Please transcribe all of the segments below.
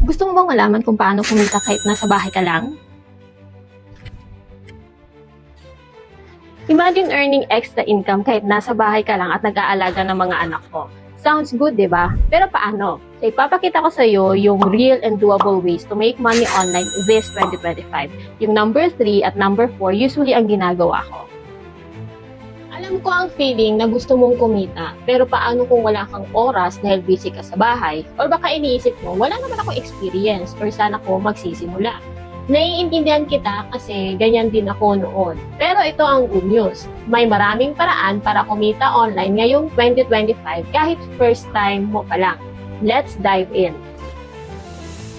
Gusto mo bang malaman kung paano kumita kahit nasa bahay ka lang? Imagine earning extra income kahit nasa bahay ka lang at nag-aalaga ng mga anak mo. Sounds good, di ba? Pero paano? So, ipapakita ko sa iyo yung real and doable ways to make money online this 2025. Yung number 3 at number 4 usually ang ginagawa ko. Alam ko ang feeling na gusto mong kumita, pero paano kung wala kang oras dahil busy ka sa bahay? Or baka iniisip mo, wala naman ako experience or sana ko magsisimula. Naiintindihan kita kasi ganyan din ako noon. Pero ito ang good news. May maraming paraan para kumita online ngayong 2025 kahit first time mo pa lang. Let's dive in.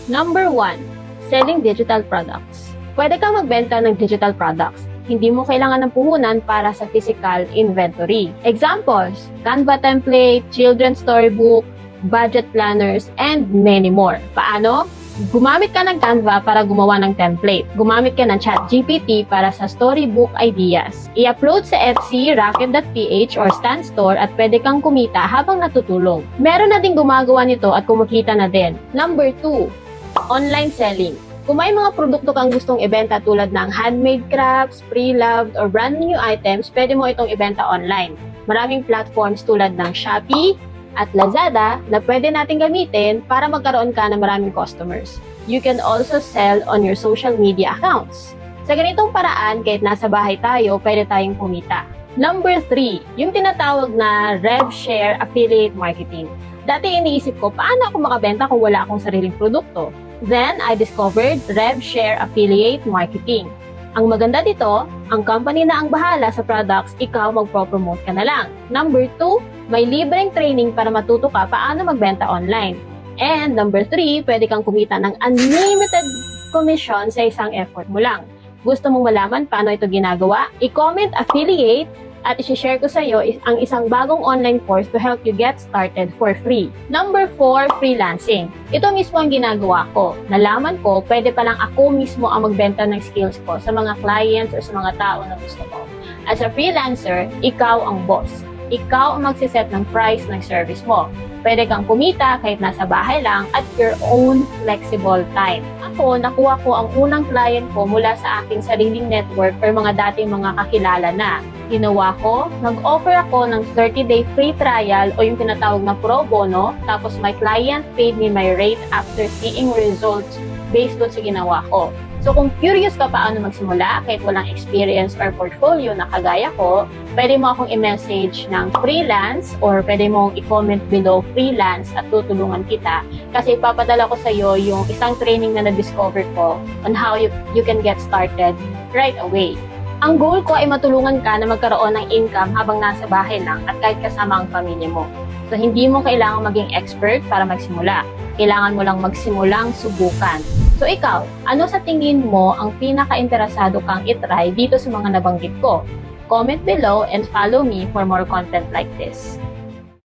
Number 1, selling digital products. Pwede kang magbenta ng digital products. Hindi mo kailangan ng puhunan para sa physical inventory. Examples, Canva template, children's storybook, budget planners, and many more. Paano? Gumamit ka ng Canva para gumawa ng template. Gumamit ka ng ChatGPT para sa storybook ideas. I-upload sa Etsy, Rocket.ph, or Stan Store at pwede kang kumita habang natutulog. Meron na din gumagawa nito at kumikita na din. Number 2, online selling. Kung may mga produkto kang gustong ibenta tulad ng handmade crafts, pre-loved, or brand new items, pwede mo itong ibenta online. Maraming platforms tulad ng Shopee at Lazada na pwede natin gamitin para magkaroon ka ng maraming customers. You can also sell on your social media accounts. Sa ganitong paraan, kahit nasa bahay tayo, pwede tayong kumita. Number 3, yung tinatawag na RevShare Affiliate Marketing. Dati iniisip ko, paano ako makabenta kung wala akong sariling produkto? Then, I discovered RevShare Affiliate Marketing. Ang maganda dito, ang company na ang bahala sa products, ikaw magpo-promote ka na lang. Number 2, may libreng training para matuto ka paano magbenta online. And number 3, pwede kang kumita ng unlimited commission sa isang effort mo lang. Gusto mong malaman paano ito ginagawa? I-comment affiliate at isi-share ko sa iyo ang isang bagong online course to help you get started for free. Number 4, freelancing. Ito mismo ang ginagawa ko. Nalaman ko, pwede palang ako mismo ang magbenta ng skills ko sa mga clients o sa mga tao na gusto ko. As a freelancer, ikaw ang boss. Ikaw ang magsiset ng price ng service mo. Pwede kang kumita kahit nasa bahay lang at your own flexible time. Ako, nakuha ko ang unang client ko mula sa aking sariling network or mga dating mga kakilala na. Ginawa ko, nag-offer ako ng 30-day free trial o yung tinatawag na pro bono, tapos my client paid me my rate after seeing results based doon sa ginawa ko. So kung curious ka paano magsimula kahit walang experience or portfolio na kagaya ko, pwede mo akong i-message ng freelance or pwede mo i-comment below freelance at tutulungan kita kasi ipapadala ko sa iyo yung isang training na na-discover ko on how you can get started right away. Ang goal ko ay matulungan ka na magkaroon ng income habang nasa bahay lang at kahit kasama ang pamilya mo. So hindi mo kailangan maging expert para magsimula. Kailangan mo lang magsimulang subukan. So ikaw, ano sa tingin mo ang pinaka-interesado kang itry dito sa mga nabanggit ko? Comment below and follow me for more content like this.